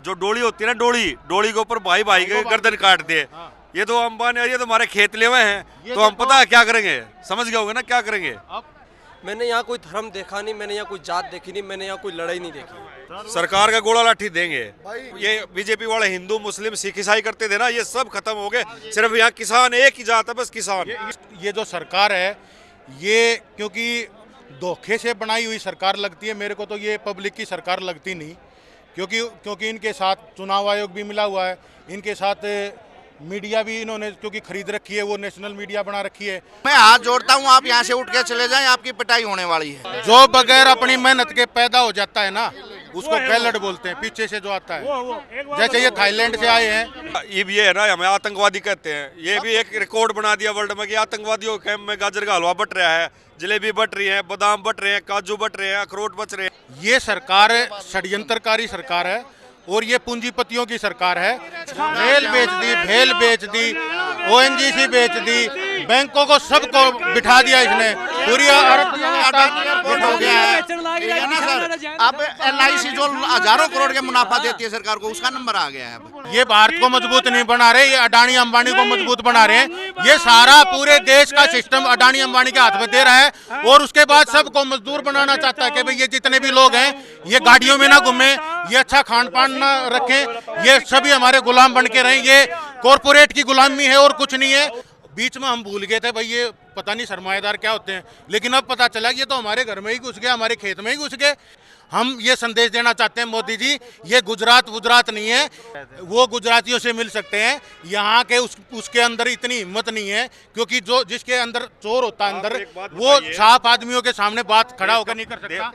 जो डोली होती है ना, डोली के ऊपर भाई भाई के गर्दन काट दे। ये तो अंबानी, ये तो हमारे खेत ले हुए हैं, तो हम पता है क्या करेंगे, समझ गए होगे ना क्या करेंगे। मैंने यहाँ कोई धर्म देखा नहीं, मैंने यहाँ कोई जात देखी नहीं, मैंने यहाँ कोई लड़ाई नहीं देखी। सरकार का गोला लाठी देंगे। ये बीजेपी वाले हिंदू मुस्लिम सिख ईसाई करते थे ना, ये सब खत्म हो गए। सिर्फ यहाँ किसान एक ही जात है, बस किसान। ये जो सरकार है ये क्योंकि धोखे से बनाई हुई सरकार लगती है मेरे को, तो ये पब्लिक की सरकार लगती नहीं, क्योंकि इनके साथ चुनाव आयोग भी मिला हुआ है, इनके साथ मीडिया भी इन्होंने क्योंकि खरीद रखी है, वो नेशनल मीडिया बना रखी है। मैं हाथ जोड़ता हूँ, आप यहाँ से उठ के चले जाएं, आपकी पिटाई होने वाली है। जो बगैर अपनी मेहनत के पैदा हो जाता है ना, उसको गैलट बोलते हैं, पीछे से जो आता है। जैसे ये थाईलैंड से आए हैं, ये है ना, हमें आतंकवादी कहते हैं। ये भी एक रिकॉर्ड बना दिया वर्ल्ड में कि आतंकवादियों के कैंप में गाजर का हलवा बट रहा है, जलेबी बट रही है, बादाम बट रहे हैं, काजू बट रहे हैं, अखरोट बच रहे हैं। ये सरकार षड्यंत्रकारी सरकार है और ये पूंजीपतियों की सरकार है। रेल बेच दी, भेल बेच दी, ओएनजीसी बेच दी, बैंकों को सबको बिठा दिया इसने, पूरी हो गया है ना सर। अब LIC जो हजारों करोड़ के मुनाफा देती है सरकार को, उसका नंबर आ गया है। अब ये भारत को मजबूत नहीं बना रहे, ये अडानी अंबानी को मजबूत बना रहे हैं। ये सारा पूरे देश का सिस्टम अडानी अंबानी के हाथ में दे रहा है और उसके बाद सबको मजदूर बनाना चाहता है कि भाई ये जितने भी लोग हैं ये गाड़ियों में ना घूमे, ये अच्छा खान पान ना रखें, ये सभी हमारे गुलाम बन के रहें। ये कॉरपोरेट की गुलामी है और कुछ नहीं है। बीच में हम भूल गए थे भाई ये पता नहीं सरमाएदार क्या होते हैं, लेकिन अब पता चला कि ये तो हमारे घर में ही घुस गए, हमारे खेत में ही घुस गए। हम ये संदेश देना चाहते हैं मोदी जी, ये गुजरात नहीं है, वो गुजरातियों से मिल सकते हैं। यहाँ के उसके अंदर इतनी हिम्मत नहीं है, क्योंकि जो जिसके अंदर चोर होता है अंदर, वो साफ आदमियों के सामने बात खड़ा होकर नहीं कर सकता।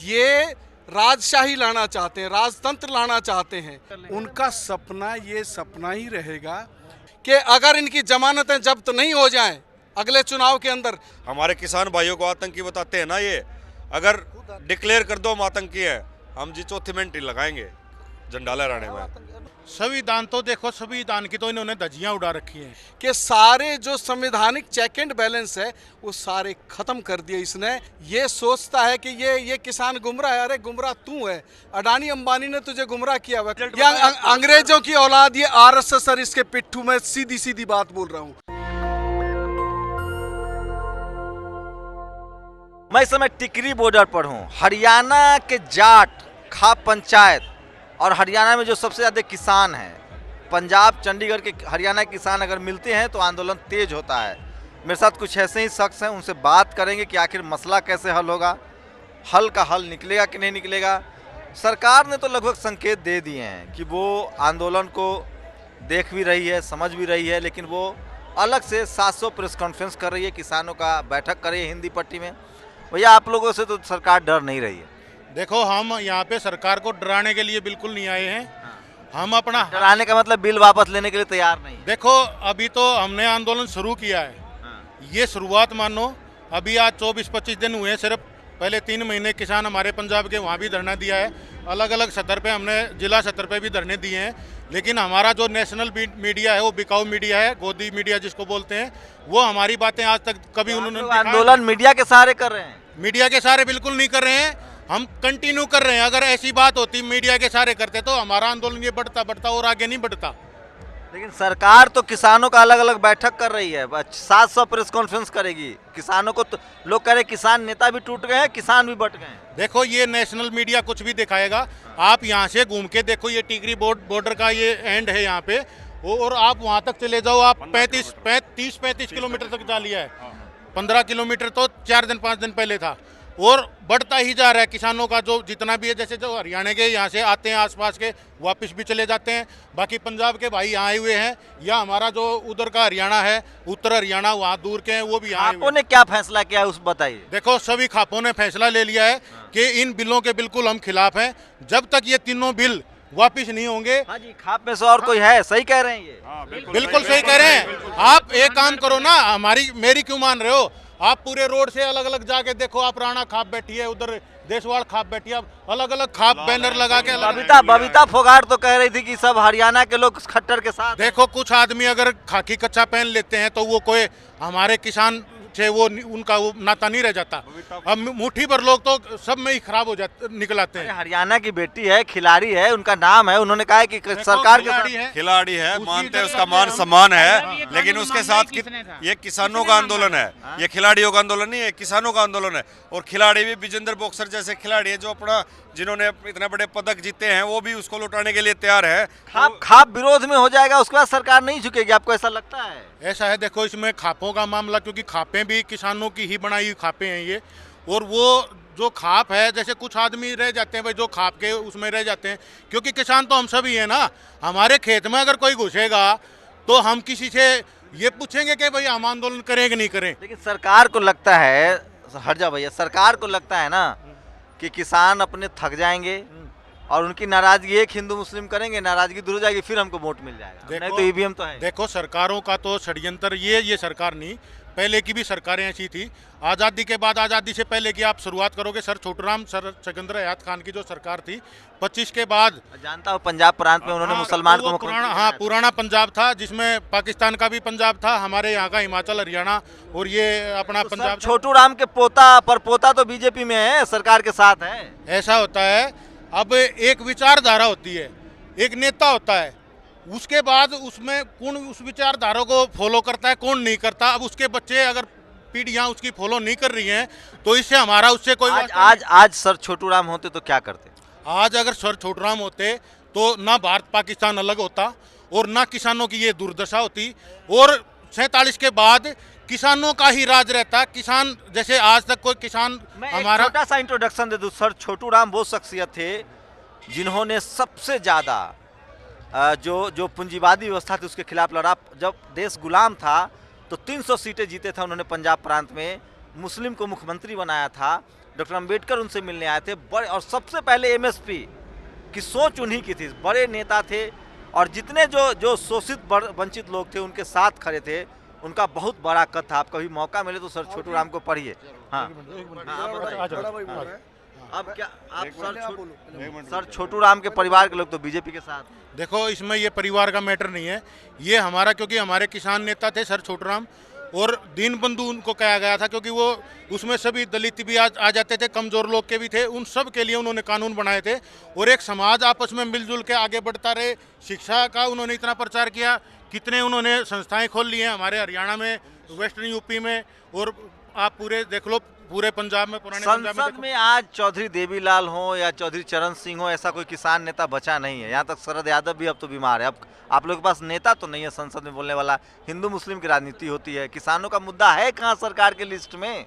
ये राजशाही लाना चाहते हैं, राजतंत्र लाना चाहते हैं। उनका सपना ये सपना ही रहेगा कि अगर इनकी जमानतें जब्त नहीं हो जाएं अगले चुनाव के अंदर। हमारे किसान भाइयों को आतंकी बताते हैं ना, ये अगर डिक्लेयर कर दो हम आतंकी है, हम जी चौथी मिनट लगाएंगे झंडा लहराने में। संविधान तो देखो, संविधान की तो इन्होंने धज्जियां उड़ा रखी हैं कि सारे जो संवैधानिक चेक एंड बैलेंस है वो सारे खत्म कर दिए इसने। ये सोचता है कि ये किसान गुमराह है। अरे गुमराह तू है, अडानी अंबानी ने तुझे गुमराह किया हुआ। ये अंग्रेजों की औलाद, ये RSS सर, इसके पिट्ठू में सीधी बात बोल रहा हूँ। मैं इस समय टिकरी बॉर्डर पर हूँ। हरियाणा के जाट खाप पंचायत और हरियाणा में जो सबसे ज़्यादा किसान हैं, पंजाब चंडीगढ़ के हरियाणा के किसान अगर मिलते हैं तो आंदोलन तेज होता है। मेरे साथ कुछ ऐसे ही शख्स हैं, उनसे बात करेंगे कि आखिर मसला कैसे हल होगा, हल का हल निकलेगा कि नहीं निकलेगा। सरकार ने तो लगभग संकेत दे दिए हैं कि वो आंदोलन को देख भी रही है, समझ भी रही है, लेकिन वो अलग से 700 प्रेस कॉन्फ्रेंस कर रही है, किसानों का बैठक कर रही है हिंदी पट्टी में। भैया आप लोगों से तो सरकार डर नहीं रही है। देखो, हम यहाँ पे सरकार को डराने के लिए बिल्कुल नहीं आए हैं। हम अपना डराने का मतलब बिल वापस लेने के लिए तैयार नहीं है। देखो, अभी तो हमने आंदोलन शुरू किया है, ये शुरुआत मानो। अभी आज 24-25 दिन हुए हैं सिर्फ। पहले 3 महीने किसान हमारे पंजाब के वहाँ भी धरना दिया है, अलग अलग सतर पे हमने जिला सतर पे भी धरने दिए हैं। लेकिन हमारा जो नेशनल मीडिया है वो बिकाऊ मीडिया है, गोदी मीडिया जिसको बोलते हैं, वो हमारी बातें आज तक कभी उन्होंने आंदोलन मीडिया के सहारे कर रहे हैं। मीडिया के सहारे बिल्कुल नहीं कर रहे हैं, हम कंटिन्यू कर रहे हैं। अगर ऐसी बात होती मीडिया के सहारे करते तो हमारा आंदोलन ये बढ़ता और आगे नहीं बढ़ता। लेकिन सरकार तो किसानों का अलग अलग बैठक कर रही है, 700 प्रेस कॉन्फ्रेंस करेगी। किसानों को तो लोग कह रहे किसान नेता भी टूट गए हैं, किसान भी बट गए हैं। देखो, ये नेशनल मीडिया कुछ भी दिखाएगा। आप यहाँ से घूम के देखो, ये टिकरी बॉर्डर का ये एंड है यहाँ पे, और आप वहाँ तक चले जाओ, आप 30-35 किलोमीटर तक जा लिया है। 15 किलोमीटर तो 4 दिन 5 दिन पहले था, और बढ़ता ही जा रहा है किसानों का जो जितना भी है। जैसे जो हरियाणा के यहाँ से आते हैं आसपास के, वापस भी चले जाते हैं। बाकी पंजाब के भाई यहाँ आए हुए हैं, या हमारा जो उधर का हरियाणा है, उत्तर हरियाणा, वहाँ दूर के हैं, वो भी यहाँ। आपने क्या फैसला किया है उस बताइए। देखो, सभी खापों ने फैसला ले लिया है कि इन बिलों के बिल्कुल हम खिलाफ हैं। जब तक ये तीनों बिल वापिस नहीं होंगे। हाँ जी, खाप में से और कोई है? सही कह रहे हैं ये। बिल्कुल सही कह रहे हैं। आप एक काम करो ना, मेरी क्यों मान रहे हो? आप पूरे रोड से अलग अलग जाके देखो, आप राणा खाप बैठी है, उधर देशवाल खाप बैठी है, अलग अलग खाप बैनर लगा के। बबीता फोगाट तो कह रही थी कि सब हरियाणा के लोग खट्टर के साथ। देखो, कुछ आदमी अगर खाकी कच्चा पहन लेते हैं तो वो कोई हमारे किसान पीछे वो उनका वो नाता नहीं रह जाता। अब मुट्ठी भर लोग तो सब में ही खराब हो जाते निकल आते अरे हैं। हरियाणा की बेटी है, खिलाड़ी है, उनका नाम है, उन्होंने कहा है कि सरकार के खिलाड़ी साथ है, खिलाड़ी है, उसी मानते हैं, जगह उसका पे मान हम- सम्मान अरे है, ये लेकिन कानून उसके मांगना साथ ही किसने था? ये किसानों किसने का मांगा आंदोलन है, ये खिलाड़ियों का आंदोलन नहीं है, किसानों का आंदोलन है। और खिलाड़ी भी विजेंद्र बॉक्सर जैसे खिलाड़ी है जो अपना जिन्होंने इतने बड़े पदक जीते हैं, वो भी उसको लौटाने के लिए तैयार है। खाप विरोध में हो जाएगा, उसके बाद सरकार नहीं झुकेगी, आपको ऐसा लगता है? ऐसा है, देखो इसमें खापों का मामला, क्योंकि खापें भी किसानों की ही बनाई हुई खापें हैं ये, और वो जो खाप है, जैसे कुछ आदमी रह जाते हैं भाई जो खाप के उसमें रह जाते हैं, क्योंकि किसान तो हम सभी हैं ना। हमारे खेत में अगर कोई घुसेगा तो हम किसी से ये पूछेंगे कि भाई हम आंदोलन करें कि नहीं करें। लेकिन सरकार को लगता है, हट जा भैया, सरकार को लगता है ना कि किसान अपने थक जाएंगे और उनकी नाराजगी एक हिंदू मुस्लिम करेंगे, नाराजगी दूर हो जाएगी, फिर हमको वोट मिल जाएगा, नहीं तो ईवीएम तो है। देखो सरकारों का तो षड्यंत्र, ये सरकार नहीं, पहले की भी सरकारें ऐसी थी। आज़ादी के बाद, आज़ादी से पहले की आप शुरुआत करोगे, सर छोटूराम, सर सिकंदर हयात खान की जो सरकार थी 25 के बाद, जानता हूँ पंजाब प्रांत में उन्होंने मुसलमान को पुराना, हाँ पुराना पंजाब था, जिसमें पाकिस्तान का भी पंजाब था, हमारे यहाँ का हिमाचल, हरियाणा, और ये अपना पंजाब। छोटू राम के पोता पर पोता तो बीजेपी में है, सरकार के साथ है। ऐसा होता है, अब एक विचारधारा होती है, एक नेता होता है, उसके बाद उसमें कौन उस विचारधारा को फॉलो करता है, कौन नहीं करता। अब उसके बच्चे अगर पीढ़ियां उसकी फॉलो नहीं कर रही हैं तो इससे हमारा उससे कोई आज सर छोटू राम होते तो क्या करते? आज अगर सर छोटूराम होते तो ना भारत पाकिस्तान अलग होता और ना किसानों की ये दुर्दशा होती, और 47 के बाद किसानों का ही राज रहता। किसान जैसे आज तक कोई किसान हमारा, छोटा सा इंट्रोडक्शन दे दूं सर। छोटू राम वो शख्सियत थे जिन्होंने सबसे ज्यादा जो पूंजीवादी व्यवस्था थी उसके खिलाफ लड़ा। जब देश गुलाम था तो 300 सीटें जीते थे उन्होंने पंजाब प्रांत में, मुस्लिम को मुख्यमंत्री बनाया था, डॉक्टर अंबेडकर उनसे मिलने आए थे बड़े, और सबसे पहले एमएसपी की सोच उन्हीं की थी। बड़े नेता थे और जितने जो शोषित वंचित लोग थे उनके साथ खड़े थे। उनका बहुत बड़ा कद था। आप कभी मौका मिले तो सर छोटू राम को पढ़िए। हाँ, अब क्या आप सर छोटू राम के परिवार के लोग तो बीजेपी के साथ। देखो इसमें ये परिवार का मैटर नहीं है, ये हमारा, क्योंकि हमारे किसान नेता थे सर छोटूराम, और दीन बंधु उनको कहा गया था, क्योंकि वो उसमें सभी दलित भी आ जाते थे, कमज़ोर लोग के भी थे, उन सब के लिए उन्होंने कानून बनाए थे, और एक समाज आपस में मिलजुल के आगे बढ़ता रहे। शिक्षा का उन्होंने इतना प्रचार किया, कितने उन्होंने संस्थाएं खोल ली हैं हमारे हरियाणा में, वेस्टर्न यूपी में, और आप पूरे देख लो पूरे पंजाब में, पुराने पंजाब में संसद में आज चौधरी देवीलाल हो या चौधरी चरण सिंह हो, ऐसा कोई किसान नेता बचा नहीं है। यहाँ तक शरद यादव भी अब तो बीमार है। अब आप लोगों के पास नेता तो नहीं है संसद में बोलने वाला। हिंदू मुस्लिम की राजनीति होती है, किसानों का मुद्दा है कहाँ सरकार के लिस्ट में?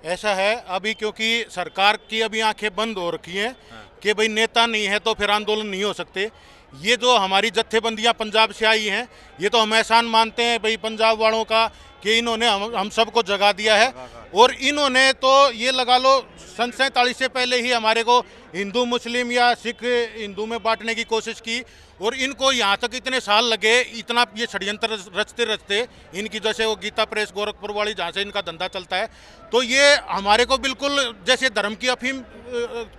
ऐसा है अभी, क्योंकि सरकार की अभी आंखें बंद हो रखी हैं कि भाई नेता नहीं है तो फिर आंदोलन नहीं हो सकते। ये जो हमारी जत्थेबंदियां पंजाब से आई हैं, ये तो हम एहसान मानते हैं भाई पंजाब वालों का कि इन्होंने हम सबको जगा दिया है, और इन्होंने तो ये लगा लो 47 से पहले ही हमारे को हिंदू मुस्लिम या सिख हिंदू में बांटने की कोशिश की, और इनको यहाँ तक इतने साल लगे, इतना ये षड्यंत्र रचते रचते, इनकी जैसे वो गीता प्रेस गोरखपुर वाली जहाँ से इनका धंधा चलता है, तो ये हमारे को बिल्कुल जैसे धर्म की अफीम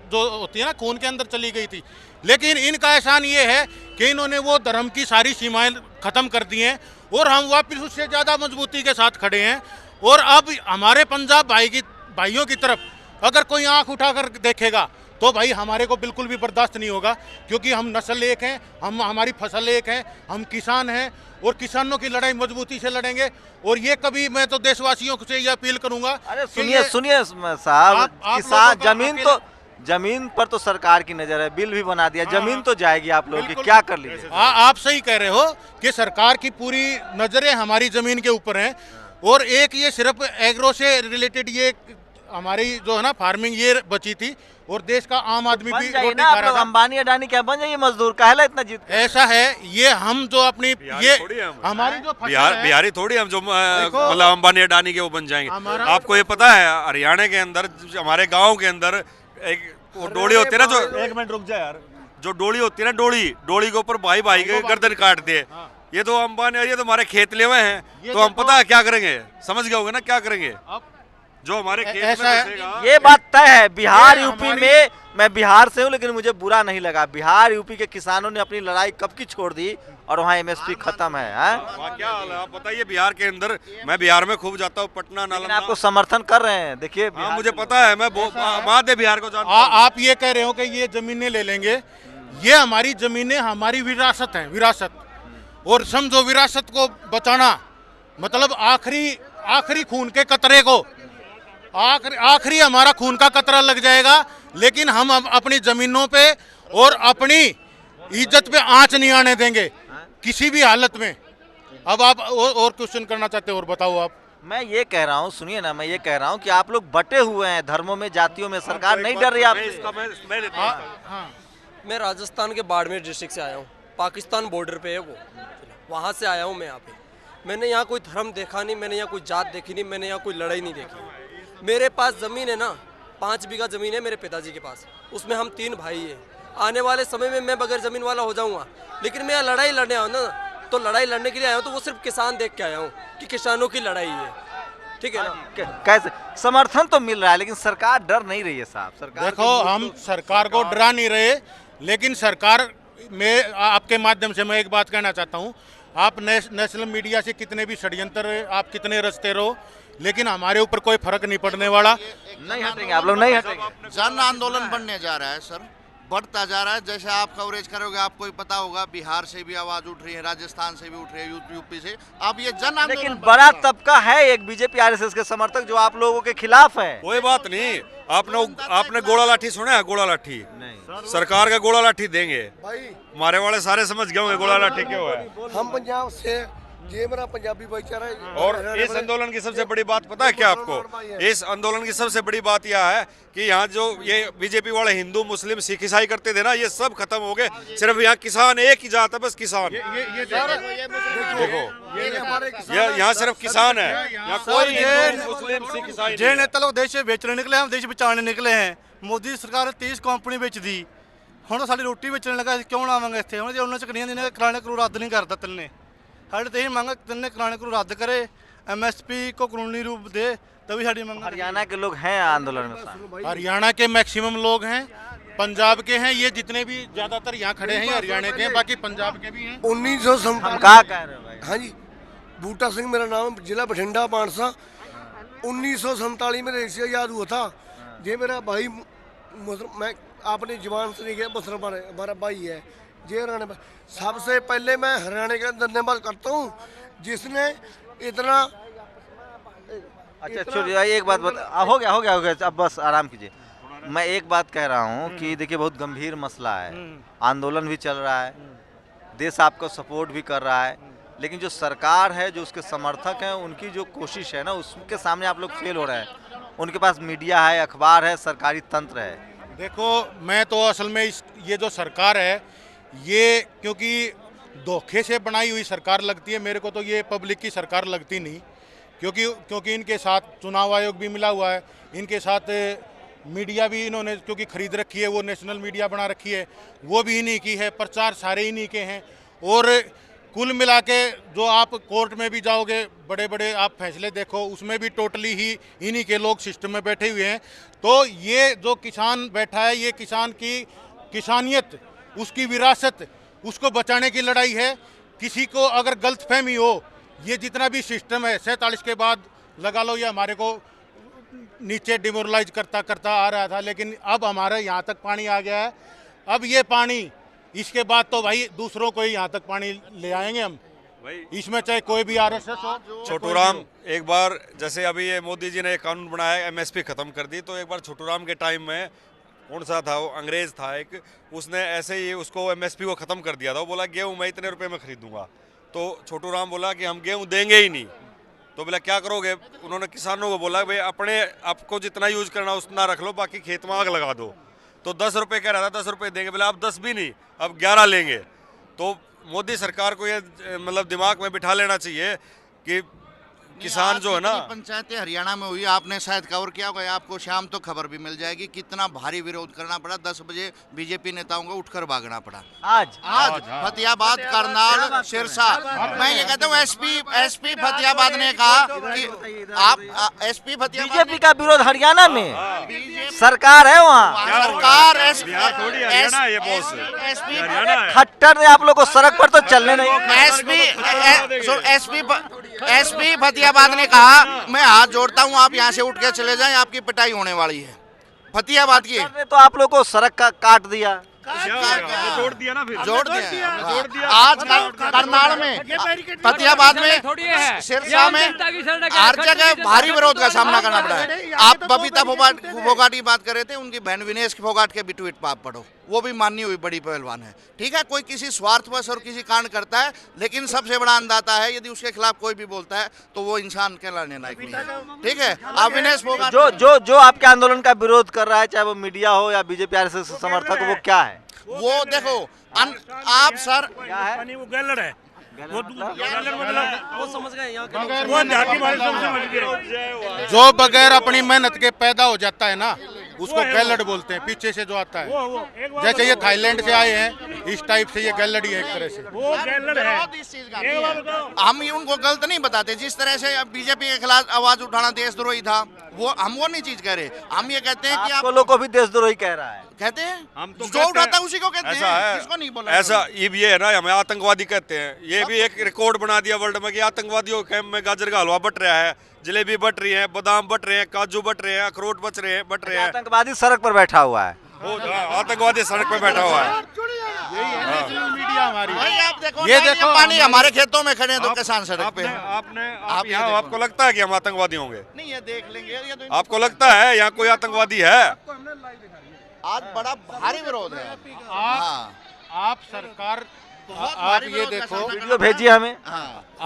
जो होती है ना खून के अंदर चली गई थी। लेकिन इनका एहसान ये है कि इन्होंने वो धर्म की सारी सीमाएं खत्म कर दी हैं, और हम वापस उससे ज़्यादा मजबूती के साथ खड़े हैं। और अब हमारे पंजाब भाइयों की तरफ अगर कोई आंख उठाकर देखेगा तो भाई हमारे को बिल्कुल भी बर्दाश्त नहीं होगा, क्योंकि हम नस्ल एक हैं, हमारी फसल एक है, हम किसान हैं, और किसानों की लड़ाई मजबूती से लड़ेंगे। और ये कभी मैं तो देशवासियों से ये अपील करूंगा। अरे सुनिए साहब, किसान जमीन पर तो सरकार की नजर है, बिल भी बना दिया, जमीन तो जाएगी आप लोगों की, क्या कर लीजिए? आप सही कह रहे हो कि सरकार की पूरी नजरें हमारी जमीन के ऊपर हैं, और एक ये सिर्फ एग्रो से रिलेटेड ये हमारी जो है ना फार्मिंग ये बची थी, और देश का आम आदमी भी रोटी खा रहा था। अंबानी अडानी क्या बन जाइए मजदूर, काहेला इतना जीत? ऐसा है, ये हम जो अपनी ये हमारी जो फसल है, बिहारी थोड़ी हम जो मतलब अंबानी अडानी के वो बन जाएंगे। आपको ये पता है हरियाणा के अंदर हमारे गाँव के अंदर एक डोली होती है ना, जो एक मिनट रुक जाए यार, जो डोली होती है ना, डोली के ऊपर भाई के गर्दन काट दे, ये तो अंबानी, ये तो हमारे खेत ले हुए हैं, तो हम पता है क्या करेंगे, समझ गए होगे ना क्या करेंगे जो हमारे खेत में ऐसा है, ये बात तय है बिहार यूपी में मैं बिहार से हूँ, लेकिन मुझे बुरा नहीं लगा। बिहार यूपी के किसानों ने अपनी लड़ाई कब की छोड़ दी और वहाँ एमएसपी खत्म है, वहाँ क्या हाल है आप बताइए। बिहार के अंदर, मैं बिहार में खूब जाता हूँ, पटना नालंदा। आपको समर्थन कर रहे हैं, देखिए। हाँ मुझे पता है, मैं माध्य बिहार को जानता हूँ। आप ये कह रहे हो कि ये जमीनें ले लेंगे, ये हमारी जमीनें हमारी विरासत है, विरासत। और समझो विरासत को बचाना मतलब आखिरी खून के कतरे को, आखिरी हमारा खून का कतरा लग जाएगा, लेकिन हम अपनी जमीनों पे और अपनी इज्जत पे आंच नहीं आने देंगे किसी भी हालत में। अब आप और क्वेश्चन करना चाहते हो और बताओ आप। मैं ये कह रहा हूँ, सुनिए ना, मैं ये कह रहा हूँ कि आप लोग बटे हुए हैं धर्मों में, जातियों में, सरकार नहीं डर रही आप। मैं राजस्थान के बाड़मेर डिस्ट्रिक्ट से आया हूँ, पाकिस्तान बॉर्डर पे है वो, वहाँ से आया हूँ मैं यहाँ पे। मैंने यहाँ कोई धर्म देखा नहीं, मैंने यहाँ कोई जात देखी नहीं, मैंने यहाँ कोई लड़ाई नहीं देखी। मेरे पास ज़मीन है ना, 5 बीघा ज़मीन है मेरे पिताजी के पास, उसमें हम 3 भाई हैं। आने वाले समय में मैं बगैर ज़मीन वाला हो जाऊँगा, लेकिन मैं यहाँ लड़ाई लड़ने आया हूँ ना, तो लड़ाई लड़ने के लिए आया हूँ तो वो सिर्फ किसान देख के आया हूँ कि किसानों की लड़ाई है, ठीक है ना। कैसे समर्थन तो मिल रहा है, लेकिन सरकार डर नहीं रही है साहब। सरकार देखो, हम सरकार को डरा नहीं रहे, लेकिन सरकार में आपके माध्यम से मैं एक बात कहना चाहता हूँ। आप नेशनल मीडिया से कितने भी षड्यंत्र आप कितने रचते रहो, लेकिन हमारे ऊपर कोई फर्क नहीं पड़ने वाला। नहीं हटेंगे आप लोग, नहीं हटेंगे। जन आंदोलन बनने जा रहा है सर, बढ़ता जा रहा है। जैसे आप कवरेज करोगे आपको ही पता होगा, बिहार से भी आवाज उठ रही है, राजस्थान से भी उठ रही है, यूपी से। अब ये जन आंदोलन, लेकिन बड़ा तबका है एक बीजेपी आरएसएस के समर्थक जो आप लोगों के खिलाफ है। कोई बात नहीं। आपने गोला लाठी सुना है? गोला लाठी नहीं, सरकार का गोला लाठी देंगे। भाई हमारे वाले सारे समझ गए होंगे गोला लाठी क्यों है। हम पंजाब से, ये मेरा पंजाबी भाईचारा है। और इस आंदोलन की सबसे बड़ी बात पता है क्या आपको? इस आंदोलन की सबसे बड़ी बात यह है कि यहाँ जो ये बीजेपी वाले हिंदू मुस्लिम सिख ईसाई करते थे ना, ये सब खत्म हो गए। सिर्फ यहाँ किसान एक ही जात है, बस किसान। देखो, ये यहाँ सिर्फ किसान है, यहाँ कोई हिंदू मुस्लिम सिख ईसाई जे नेता लोग देश बेचने निकले हम देश बचाने निकले हैं। मोदी सरकार 30 कंपनी बेच दी, ਹੁਣ ਸਾਡੀ ਰੋਟੀ ਵੇਚਣ ਲੱਗਾ, ਕਿਉਂ ਲਾਵਾਂਗੇ ਇੱਥੇ? ਹੁਣ ਜੇ ਉਹਨਾਂ ਚ ਕਣੀਆਂ ਨੇ ਕਿਰਾਣੇ ਕਰੂ ਰੱਦ ਨਹੀਂ ਕਰਦਾ ਤਿੰਨੇ, ਸਾਡੇ ਤੇ ਇਹ ਮੰਗ ਤਿੰਨੇ ਕਿਰਾਣੇ ਕਰੂ ਰੱਦ करे, एमएसपी को कानूनी रूप दे, तभी साड़ी मंग। हरियाणा के लोग हैं आंदोलन में शामिल। हरियाणा के मैक्सिमम लोग हैं, पंजाब के हैं, ये जितने भी ज्यादातर यहाँ खड़े हैं हरियाणा के हैं, बाकी पंजाब के भी हैं। 1947 हम कहा कह रहे हो भाई? हाँ जी, बूटा सिंह मेरा नाम, जिला बठिंडा मानसा। 1947 में देश आज़ाद हुआ था। ये मेरा भाई मैं अपनी जवान से नहीं गया, मुसलमान हमारा भाई है। ये हरियाणा, सबसे पहले मैं हरियाणा का धन्यवाद करता हूँ जिसने इतना। अच्छा छोड़िए, एक बात बता, हो गया, अब बस आराम कीजिए। मैं एक बात कह रहा हूँ कि देखिए बहुत गंभीर मसला है, आंदोलन भी चल रहा है, देश आपको सपोर्ट भी कर रहा है, लेकिन जो सरकार है, जो उसके समर्थक हैं, उनकी जो कोशिश है ना, उसके सामने आप लोग फेल हो रहे हैं। उनके पास मीडिया है, अखबार है, सरकारी तंत्र है। देखो, मैं तो असल में ये जो सरकार है, ये क्योंकि धोखे से बनाई हुई सरकार लगती है मेरे को, तो ये पब्लिक की सरकार लगती नहीं, क्योंकि इनके साथ चुनाव आयोग भी मिला हुआ है, इनके साथ मीडिया भी इन्होंने क्योंकि खरीद रखी है, वो नेशनल मीडिया बना रखी है, वो भी इन्हीं की है, प्रचार सारे इन्हीं के हैं। और कुल मिला के जो आप कोर्ट में भी जाओगे, बड़े बड़े आप फैसले देखो, उसमें भी टोटली ही इन्हीं के लोग सिस्टम में बैठे हुए हैं। तो ये जो किसान बैठा है, ये किसान की किसानियत, उसकी विरासत, उसको बचाने की लड़ाई है। किसी को अगर गलतफहमी हो, ये जितना भी सिस्टम है 47 के बाद लगा लो, ये हमारे को नीचे डिमोरलाइज करता आ रहा था, लेकिन अब हमारे यहाँ तक पानी आ गया है। अब ये पानी, इसके बाद तो भाई दूसरों को ही यहाँ तक पानी ले आएंगे हम, इसमें चाहे कोई भी आरएसएस हो। छोटू राम, एक बार जैसे अभी ये मोदी जी ने एक कानून बनाया, एमएसपी खत्म कर दी, तो एक बार छोटू राम के टाइम में कौन सा था वो, अंग्रेज था एक, उसने ऐसे ही उसको एमएसपी को खत्म कर दिया था। वो बोला गेहूँ मैं इतने रुपए में खरीदूंगा, तो छोटू राम बोला कि हम गेहूँ देंगे ही नहीं। तो बोला क्या करोगे? उन्होंने किसानों को बोला भाई अपने आपको जितना यूज करना उतना रख लो, बाकी खेत में आग लगा दो। तो 10 रुपये कह रहा था, 10 रुपये देंगे, बोला अब 10 भी नहीं, अब 11 लेंगे। तो मोदी सरकार को ये मतलब दिमाग में बिठा लेना चाहिए कि किसान जो है ना, पंचायतें हरियाणा में हुई, आपने शायद कवर किया होगा, आपको शाम तो खबर भी मिल जाएगी कितना भारी विरोध करना पड़ा। 10 बजे बीजेपी नेताओं को उठकर भागना पड़ा। आज फतेहाबाद, करनाल, सिरसा। मैं ये कहता हूँ एसपी फतेहाबाद ने कहा कि आप एसपी फतेहाबाद बीजेपी का विरोध हरियाणा में, सरकार है वहाँ, सरकार थोड़ी हरियाणा है ये बॉस, हरियाणा है। खट्टर ने आप लोग को सड़क पर तो चलने नहीं। एसपी फतेहाबाद ने कहा मैं हाथ जोड़ता हूं, आप यहां से उठ के चले जाएं, आपकी पिटाई होने वाली है। फतेहाबाद की खट्टर ने तो आप लोग को सड़क का काट दिया, जोड़ दिया ना, फिर जोड़ दिया। आज करनाल में, फतेहाबाद में, सिरसा में, हर जगह भारी विरोध का सामना करना पड़ा है। आप बबीता फोगाट की बात कर रहे थे, उनकी बहन विनेश फोगाट के भी ट्वीट आप पढ़ो, वो भी माननी हुई बड़ी पहलवान है। ठीक है, कोई किसी स्वार्थवश और किसी कांड करता है, लेकिन सबसे बड़ा अंदाता है यदि उसके खिलाफ कोई भी बोलता है तो वो इंसान कहलाने लायक नहीं है। ठीक है, आप विनेश फोगाट जो आपके आंदोलन का विरोध कर रहा है, चाहे वो मीडिया हो या बीजेपी आरएसएस समर्थक, वो क्या है? वो देखो आप सर, क्या है? वो गैलर है, वो वो समझ गए यहाँ के जो बगैर अपनी मेहनत के पैदा हो जाता है ना, उसको गैलड बोलते हैं, पीछे से जो आता है। जैसे ये थाईलैंड से आए हैं, इस टाइप से ये गैलड ही है एक तरह से। वो गैलर है। हम उनको गलत नहीं बताते। जिस तरह से बीजेपी के खिलाफ आवाज उठाना देशद्रोही था, हम वो नहीं चीज कह रहे। हम ये कहते हैं कि आप लोग को भी देशद्रोही कह रहा है, कहते हैं, हम तो जो उठाता है उसी को कहते ऐसा हैं, है, किसको नहीं बोला। ऐसा ये है ना, हमें आतंकवादी कहते हैं। ये भी एक रिकॉर्ड बना दिया वर्ल्ड में कि आतंकवादियों के कैंप में गाजर का हलवा बट रहा है, जलेबी बट रही है, बादाम बट रहे हैं, काजू बट रहे हैं, अखरोट बट रहे हैं। आतंकवादी सड़क पर बैठा हुआ है, आतंकवादी सड़क पर बैठा हुआ है। मीडिया हमारी, भाई आप देखो, ये देखो, पानी हमारे खेतों में खड़े हैं तो किसान सड़क पे। आप यहाँ आपको लगता है कि हम आतंकवादी होंगे? नहीं, ये देख लेंगे। ये तो आपको लगता है यहाँ कोई आतंकवादी है? आज बड़ा भारी विरोध है। आप सरकार, आप ये देखो, वीडियो भेजिए हमें।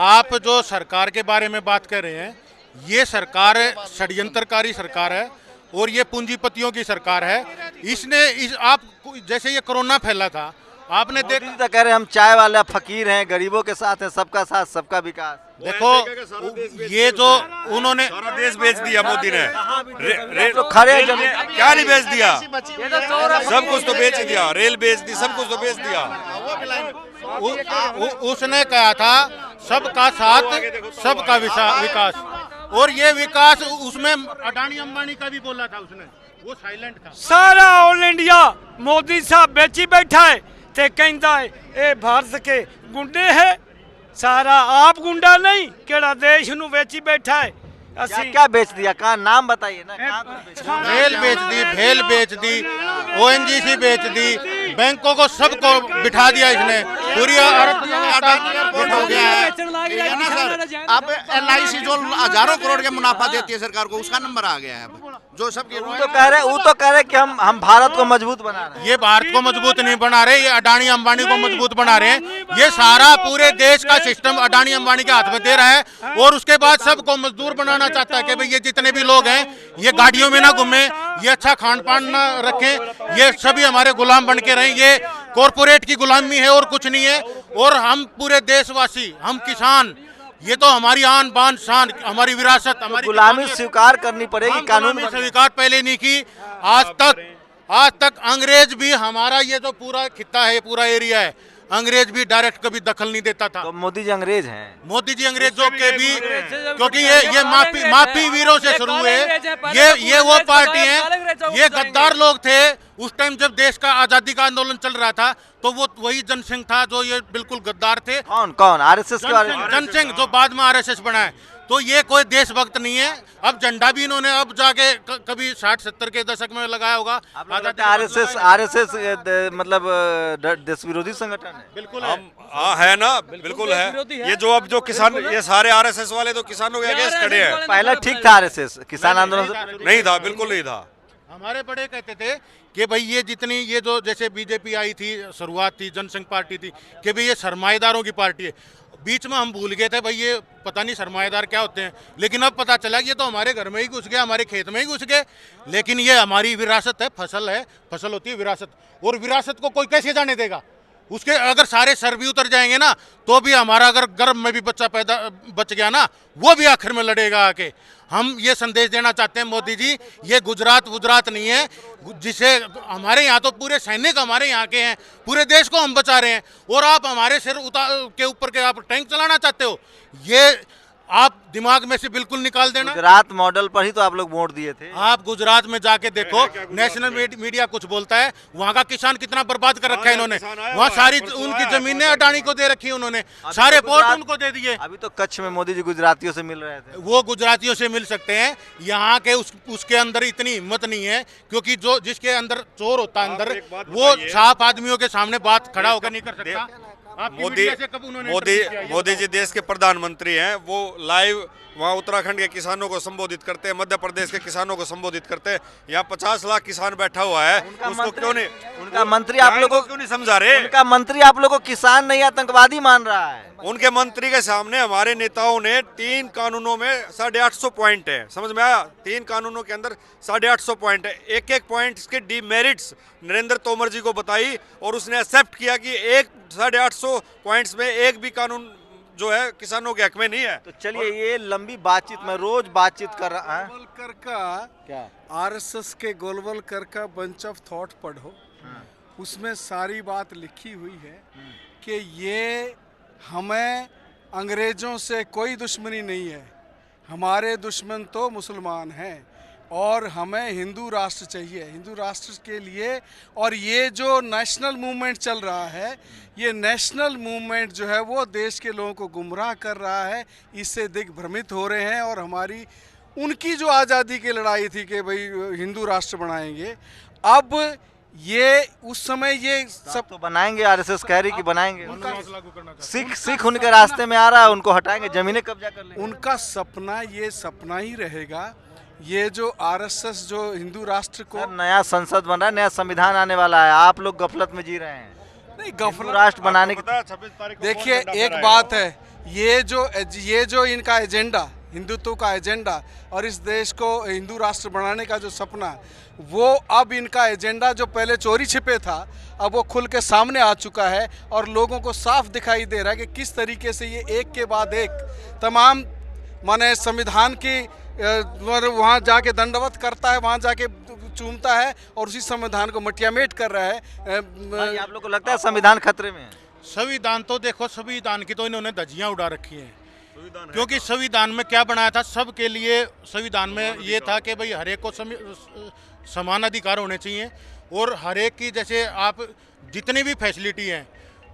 आप जो सरकार के बारे में बात कर रहे हैं, ये सरकार षड्यंत्रकारी सरकार है और ये पूंजीपतियों की सरकार है। आप जैसे ये कोरोना फैला था, आपने देखा, तो कह रहे हम चाय वाला फकीर हैं, गरीबों के साथ हैं, सबका साथ सबका विकास। देखो ये जो उन्होंने सारा देश बेच दिया मोदी ने। तो खड़े क्या नहीं बेच दिया? सब कुछ तो बेच दिया, रेल बेच दी, सब कुछ तो बेच दिया। उसने कहा था सबका साथ सबका विकास, और ये विकास उसमें अडानी अंबानी का भी बोला था उसने, वो साइलेंट था। सारा ऑल इंडिया मोदी साहब बेची बैठा है ते कहता है ये भारत के गुंडे है। सारा आप गुंडा नहीं, केड़ा देश नू बेची बैठा है। क्या बेच दिया? कहाँ नाम बताइए ना। रेल बेच दी, भेल बेच दी, ओएनजीसी बेच दी, बैंकों को सबको बिठा दिया इसने, पूरी हो गया है ना सर। अब LIC जो हजारों करोड़ के मुनाफा देती है सरकार को, उसका नंबर आ गया है अब। जो सब वो तो कह रहे कि हम भारत को मजबूत बना रहे हैं। ये भारत को मजबूत नहीं बना रहे, ये अडानी अंबानी को मजबूत बना रहे हैं। ये सारा पूरे देश का सिस्टम अडानी अंबानी के हाथ में दे रहा है, और उसके बाद सबको मजदूर बनाना चाहता है कि भाई ये जितने भी लोग हैं ये गाड़ियों में ना घूमे, ये अच्छा खान पान ना रखें, ये सभी हमारे गुलाम बन के रहें। ये कॉरपोरेट की गुलामी है और कुछ नहीं है। और हम पूरे देशवासी, हम किसान, ये तो हमारी आन बान शान, हमारी विरासत, हमारी गुलामी स्वीकार करनी पड़ेगी। कानून स्वीकार पहले नहीं की। आज तक अंग्रेज भी, हमारा ये जो पूरा खित्ता है, पूरा एरिया है, अंग्रेज भी डायरेक्ट कभी दखल नहीं देता था। तो मोदी जी अंग्रेज हैं। मोदी जी अंग्रेजों के भी, क्योंकि ये माफी वीरों से शुरू हुए। ये वो पार्टी है, ये गद्दार लोग थे उस टाइम जब देश का आजादी का आंदोलन चल रहा था, तो वो वही जनसंघ था जो ये बिल्कुल गद्दार थे। कौन आरएसएस के बारे में? जनसंघ जो बाद में आरएसएस बना है। तो ये कोई देशभक्त नहीं है। अब झंडा भी इन्होंने अब जाके कभी 60-70 के दशक में लगाया होगा। आरएसएस मतलब देश विरोधी संगठन है। बिल्कुल है ना, बिल्कुल है। ये जो अब जो किसान, ये सारे RSS वाले तो किसानों के अगेंस्ट खड़े हैं। पहले ठीक था आरएसएस, किसान आंदोलन नहीं था, बिल्कुल नहीं था। हमारे बड़े कहते थे कि भाई ये जितनी, ये जो जैसे बीजेपी आई थी, शुरुआत थी, जनसंघ पार्टी थी, कि भाई ये सरमाएदारों की पार्टी है। बीच में हम भूल गए थे भाई ये पता नहीं सरमाएदार क्या होते हैं, लेकिन अब पता चला कि ये तो हमारे घर में ही घुस गए, हमारे खेत में ही घुस गए। लेकिन ये हमारी विरासत है, फसल है, फसल होती है विरासत, और विरासत को कोई कैसे जाने देगा? उसके अगर सारे सर भी उतर जाएंगे ना तो भी हमारा अगर गर्भ में भी बच्चा पैदा बच गया ना वो भी आखिर में लड़ेगा आके। हम ये संदेश देना चाहते हैं मोदी जी, ये गुजरात नहीं है जिसे हमारे यहाँ तो पूरे सैनिक हमारे यहाँ के हैं, पूरे देश को हम बचा रहे हैं और आप हमारे सिर के ऊपर के आप टैंक चलाना चाहते हो, ये आप दिमाग में से बिल्कुल निकाल देना। गुजरात मॉडल पर ही तो आप लोग वोट दिए थे। आप गुजरात में जाके देखो, नेशनल मीडिया कुछ बोलता है, वहाँ का किसान कितना बर्बाद कर रखा है इन्होंने, वहाँ सारी उनकी जमीनें अडानी को दे रखी है उन्होंने, सारे पोर्ट उनको दे दिए। अभी तो कच्छ में मोदी जी गुजरातियों से मिल रहे थे। वो गुजरातियों से मिल सकते हैं, यहाँ के उसके अंदर इतनी हिम्मत नहीं है, क्योंकि जो जिसके अंदर चोर होता है अंदर, वो साफ आदमियों के सामने बात खड़ा होकर नहीं कर सकता। मोदी जी देश के प्रधानमंत्री हैं, वो लाइव वहाँ उत्तराखंड के किसानों को संबोधित करते हैं, मध्य प्रदेश के किसानों को संबोधित करते हैं। यहाँ 50 लाख किसान बैठा हुआ है, उसको क्यों नहीं, उनका मंत्री आप लोगों को क्यों नहीं समझा रहे? उनका मंत्री आप लोगों को किसान नहीं आतंकवादी मान रहा है। उनके मंत्री के सामने हमारे नेताओं ने 3 कानूनों में 850 पॉइंट है, समझ में आया? 3 कानूनों के अंदर 850 पॉइंट है, एक पॉइंट के डीमेरिट्स नरेंद्र तोमर जी को बताई और उसने एक्सेप्ट किया कि 850 पॉइंट्स में एक भी कानून जो है किसानों के हक में नहीं है। तो चलिए ये लंबी बातचीत में रोज बातचीत कर रहा है। गोलवलकर का क्या आरएसएस के गोलवलकर का बंच ऑफ थॉट पढ़ो, उसमें सारी बात लिखी हुई है कि ये हमें अंग्रेजों से कोई दुश्मनी नहीं है, हमारे दुश्मन तो मुसलमान हैं और हमें हिंदू राष्ट्र चाहिए, हिंदू राष्ट्र के लिए। और ये जो नेशनल मूवमेंट चल रहा है, ये नेशनल मूवमेंट जो है वो देश के लोगों को गुमराह कर रहा है, इससे दिग्भ्रमित हो रहे हैं। और हमारी उनकी जो आज़ादी की लड़ाई थी कि भाई हिंदू राष्ट्र बनाएंगे, अब ये उस समय ये सब तो बनाएंगे, आरएसएस कह रही कि बनाएंगे। सिख उनके रास्ते में आ रहा है, उनको हटाएंगे, जमीनें कब्जा कर लेंगे। उनका सपना ये सपना ही रहेगा। ये जो आरएसएस जो हिंदू राष्ट्र को नया संसद बन रहा है, नया संविधान आने वाला है, आप लोग गफलत में जी रहे हैं। नहीं, गफलत राष्ट्र बनाने की देखिए एक बात है, ये जो इनका एजेंडा, हिंदुत्व का एजेंडा और इस देश को हिंदू राष्ट्र बनाने का जो सपना, वो अब इनका एजेंडा जो पहले चोरी छिपे था, अब वो खुल के सामने आ चुका है और लोगों को साफ दिखाई दे रहा है कि किस तरीके से ये एक के बाद एक तमाम माने संविधान की वहाँ जाके दंडवत करता है, वहाँ जाके चूमता है और उसी संविधान को मटियामेट कर रहा है। आप लोग को लगता है संविधान खतरे में है? संविधान तो देखो, संविधान की तो इन्होंने धज्जियां उड़ा रखी हैं, क्योंकि संविधान में क्या बनाया था, सबके लिए संविधान में ये था कि भाई हर एक को समान अधिकार होने चाहिए और हर एक की जैसे आप जितनी भी फैसिलिटी हैं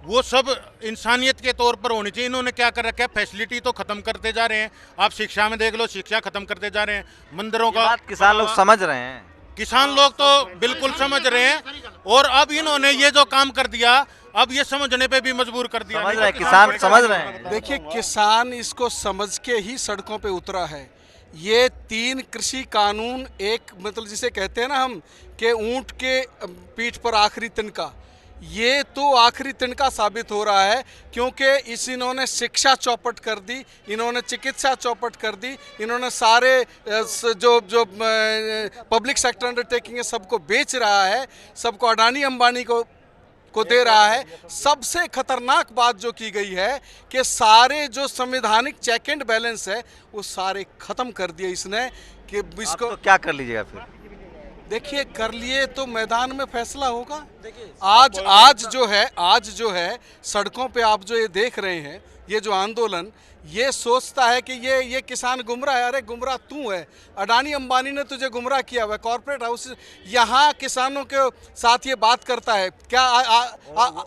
वो सब इंसानियत के तौर पर होनी चाहिए। इन्होंने क्या कर रखा है, फैसिलिटी तो खत्म करते जा रहे हैं। आप शिक्षा में देख लो, शिक्षा खत्म करते जा रहे हैं, मंदिरों का किसान लोग समझ रहे हैं, किसान लोग तो बिल्कुल समझ रहे हैं। और अब इन्होंने ये जो काम कर दिया, अब ये समझने पे भी मजबूर कर दिया। समझ रहे हैं, किसान समझ रहे हैं। देखिए किसान इसको समझ के ही सड़कों पे उतरा है। ये 3 कृषि कानून, एक मतलब जिसे कहते हैं ना हम कि ऊंट के पीठ पर आखिरी तिनका, ये तो आखिरी तिनका साबित हो रहा है, क्योंकि इन्होंने शिक्षा चौपट कर दी, इन्होंने चिकित्सा चौपट कर दी, इन्होंने सारे जो पब्लिक सेक्टर अंडरटेकिंग है सबको बेच रहा है, सबको अडानी अंबानी को दे रहा है। सबसे खतरनाक बात जो की गई है कि सारे जो संवैधानिक चेक एंड बैलेंस है वो सारे खत्म कर दिए इसने। कि इसको तो क्या कर लीजिएगा फिर? देखिए कर लिए तो मैदान में फैसला होगा। आज जो है सड़कों पे आप जो ये देख रहे हैं, ये जो आंदोलन, ये सोचता है कि ये किसान गुमराह है। अरे गुमराह तू है, अडानी अंबानी ने तुझे गुमराह किया हुआ। कॉर्पोरेट हाउस यहाँ किसानों के साथ ये बात करता है क्या?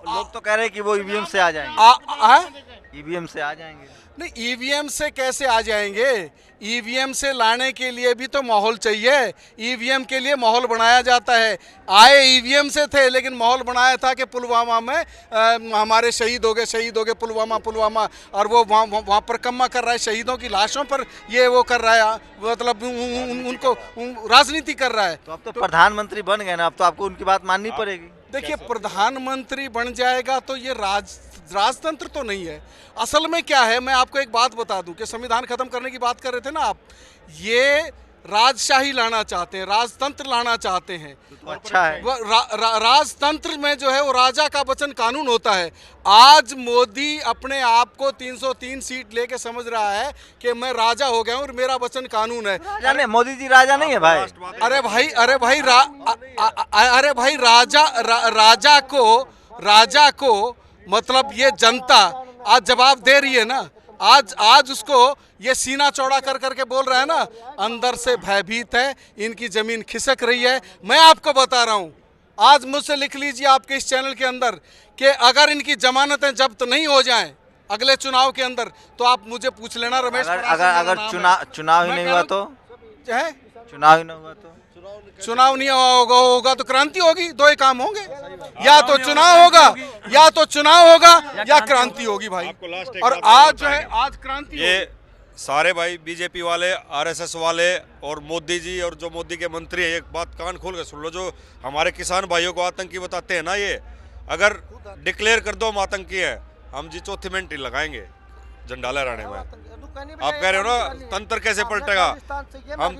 लोग तो कह रहे हैं कि वो ईवीएम से आ जाएंगे। ईवीएम से आ जाएंगे? नहीं, ईवीएम से कैसे आ जाएंगे? ईवीएम से लाने के लिए भी तो माहौल चाहिए। ईवीएम के लिए माहौल बनाया जाता है। आए ईवीएम से थे, लेकिन माहौल बनाया था कि पुलवामा में हमारे शहीद हो गए पुलवामा, और वो वहाँ पर कम्मा कर रहा है, शहीदों की लाशों पर ये वो कर रहा है, मतलब उनको राजनीति कर रहा है। तो अब तो प्रधानमंत्री बन गए ना, अब तो आपको उनकी बात माननी पड़ेगी। देखिए प्रधानमंत्री बन जाएगा तो ये राजतंत्र तो नहीं है। असल में क्या है, मैं आपको एक बात बता दूं कि संविधान खत्म करने की बात कर रहे थे ना आप, ये राजशाही लाना चाहते हैं, राजतंत्र लाना चाहते हैं। तो अच्छा है। राजतंत्र में जो है वो राजा का वचन कानून होता है। आज मोदी अपने आप को 303 सीट लेके समझ रहा है कि मैं राजा हो गया हूँ और मेरा वचन कानून है। जाने मोदी जी राजा नहीं है भाई। अरे भाई राजा को मतलब ये जनता आज जवाब दे रही है ना। आज उसको ये सीना चौड़ा कर करके बोल रहा है ना, अंदर से भयभीत है, इनकी जमीन खिसक रही है। मैं आपको बता रहा हूँ, आज मुझसे लिख लीजिए आपके इस चैनल के अंदर कि अगर इनकी जमानतें जब्त नहीं हो जाएं अगले चुनाव के अंदर तो आप मुझे पूछ लेना रमेश। अगर चुनाव ही नहीं हुआ तो है, चुनाव ही नहीं हुआ तो चुनाव नहीं होगा तो क्रांति होगी। दो ही काम होंगे, या तो चुनाव होगा या क्रांति होगी भाई। और आज जो है आज क्रांति ये सारे भाई बीजेपी वाले, आरएसएस वाले और मोदी जी और जो मोदी के मंत्री हैं, एक बात कान खोल के सुन लो, जो हमारे किसान भाइयों को आतंकी बताते हैं ना, ये अगर डिक्लेयर कर दो हम आतंकी है, हम जी चौथी मिनट लगाएंगे झंडा लहराने में। आप कह रहे हो ना तंत्र कैसे पलटेगा। हम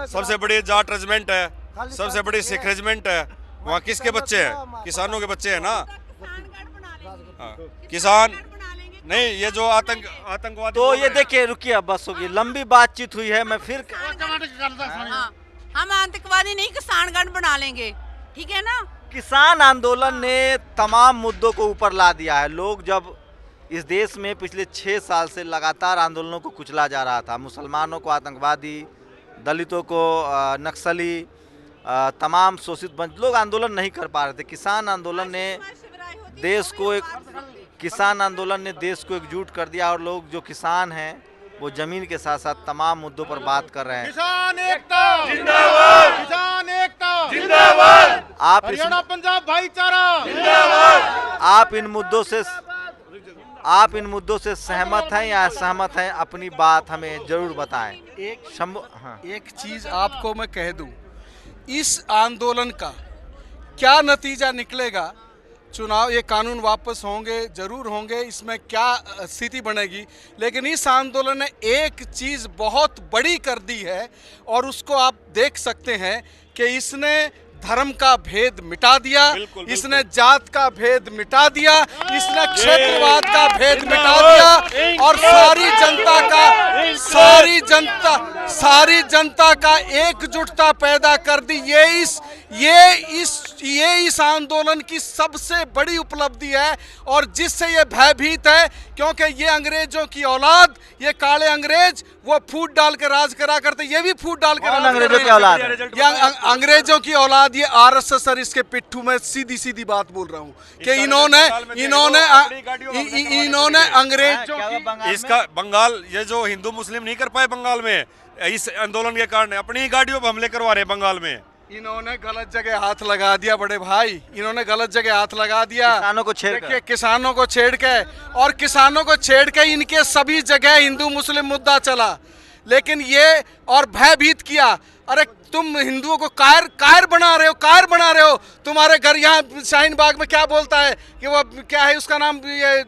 सबसे बड़ी जाट रेजिमेंट है, सबसे बड़ी सिख रेजिमेंट है, वहाँ किसके बच्चे हैं? किसानों के बच्चे हैं ना। किसान नहीं, ये जो आतंकवादी। तो ये देखिए, रुकिए बस होगी, लंबी बातचीत हुई है, मैं फिर हम आतंकवादी नहीं, किसानगढ़ बना लेंगे, ठीक है ना। किसान आंदोलन ने तमाम मुद्दों को ऊपर ला दिया है। लोग जब इस देश में पिछले 6 साल से लगातार आंदोलनों को कुचला जा रहा था, मुसलमानों को आतंकवादी, दलितों को नक्सली, तमाम शोषित वंचित लोग आंदोलन नहीं कर पा रहे थे। किसान आंदोलन ने देश को एकजुट कर दिया और लोग जो किसान हैं वो जमीन के साथ साथ तमाम मुद्दों पर बात कर रहे हैं। किसान एकता जिंदाबाद, किसान एकता जिंदाबाद, हरियाणा पंजाब भाईचारा जिंदाबाद। आप इन मुद्दों से सहमत हैं या असहमत हैं? अपनी बात हमें जरूर बताएं। एक चीज आपको मैं कह दूं, इस आंदोलन का क्या नतीजा निकलेगा, चुनाव ये कानून वापस होंगे, जरूर होंगे, इसमें क्या स्थिति बनेगी, लेकिन इस आंदोलन ने एक चीज़ बहुत बड़ी कर दी है और उसको आप देख सकते हैं कि इसने धर्म का भेद मिटा दिया, इसने जात का भेद मिटा दिया, इसने क्षेत्रवाद का भेद मिटा दिया और सारी जनता का एकजुटता पैदा कर दी। ये इस आंदोलन की सबसे बड़ी उपलब्धि है और जिससे ये भयभीत है, क्योंकि ये अंग्रेजों की औलाद, ये काले अंग्रेज, वो फूट डाल के राज करा करते, ये भी फूट डाल के राज अंग्रेजों की औलाद है। अंग्रेजों की औलाद ये आरएसएस और इसके पिट्ठू में सीधी बात बोल रहा हूँ कि इन्होंने अंग्रेजों की इसका बंगाल, ये जो हिंदू मुस्लिम नहीं कर पाए बंगाल में इस आंदोलन के कारण, अपनी गाड़ियों पर हमले करवा रहे बंगाल में। इन्होंने गलत जगह हाथ लगा दिया बड़े भाई, इन्होंने गलत जगह हाथ लगा दिया, किसानों को छेड़ के, किसानों को छेड़ के इनके सभी जगह हिंदू मुस्लिम मुद्दा चला, लेकिन ये और भयभीत किया। अरे तुम हिंदुओं को कायर बना रहे हो। तुम्हारे घर यहाँ शाहीन बाग में क्या बोलता है कि वो क्या है उसका नाम, ये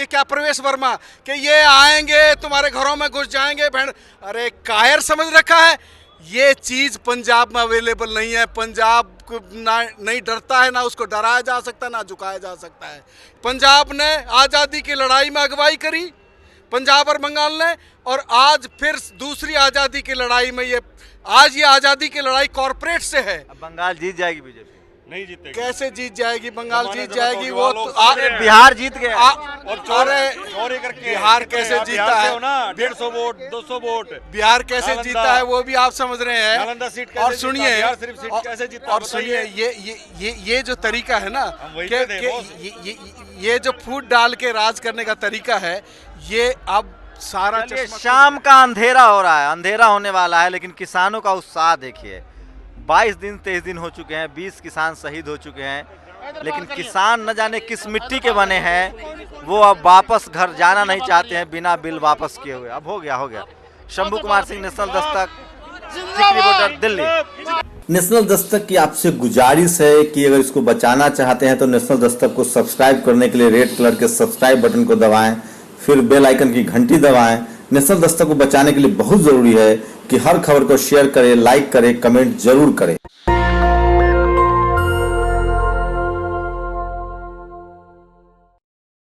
क्या प्रवेश वर्मा, कि ये आएंगे तुम्हारे घरों में घुस जाएंगे। अरे कायर समझ रखा है। ये चीज़ पंजाब में अवेलेबल नहीं है। पंजाब को नहीं डरता है, ना उसको डराया जा सकता, ना झुकाया जा सकता है। पंजाब ने आज़ादी की लड़ाई में अगुवाई करी, पंजाब और बंगाल ने, और आज फिर दूसरी आज़ादी की लड़ाई में ये आज़ादी की लड़ाई कॉरपोरेट से है। बंगाल जीत जाएगी, बीजेपी नहीं जीतेगी। कैसे जीत जाएगी? बंगाल जीत जाएगी, वो तो बिहार जीत गया। और चोरी करके बिहार कैसे जीता है ना, 150 वोट 200 वोट बिहार कैसे जीता है वो भी आप समझ रहे हैं। और सुनिए, और सुनिए, ये जो तरीका है ना, ये जो फूट डाल के राज करने का तरीका है, ये अब सारा शाम का अंधेरा हो रहा है, अंधेरा होने वाला है, लेकिन किसानों का उत्साह देखिए। 22 दिन 23 दिन हो चुके हैं, 20 किसान शहीद हो चुके हैं, लेकिन किसान न जाने किस मिट्टी के बने हैं, वो अब वापस घर जाना नहीं चाहते हैं बिना बिल वापस किए हुए। अब हो गया। Shambhu Kumar Singh, national Dastak, reporter, Delhi. National Dastak की आपसे गुजारिश है कि अगर इसको बचाना चाहते हैं तो नेशनल दस्तक को सब्सक्राइब करने के लिए रेड कलर के सब्सक्राइब बटन को दबाएं, फिर बेल आइकन की घंटी दबाएं। नेशनल दस्तक को बचाने के लिए बहुत जरूरी है कि हर खबर को शेयर करें, लाइक करें, कमेंट जरूर करें।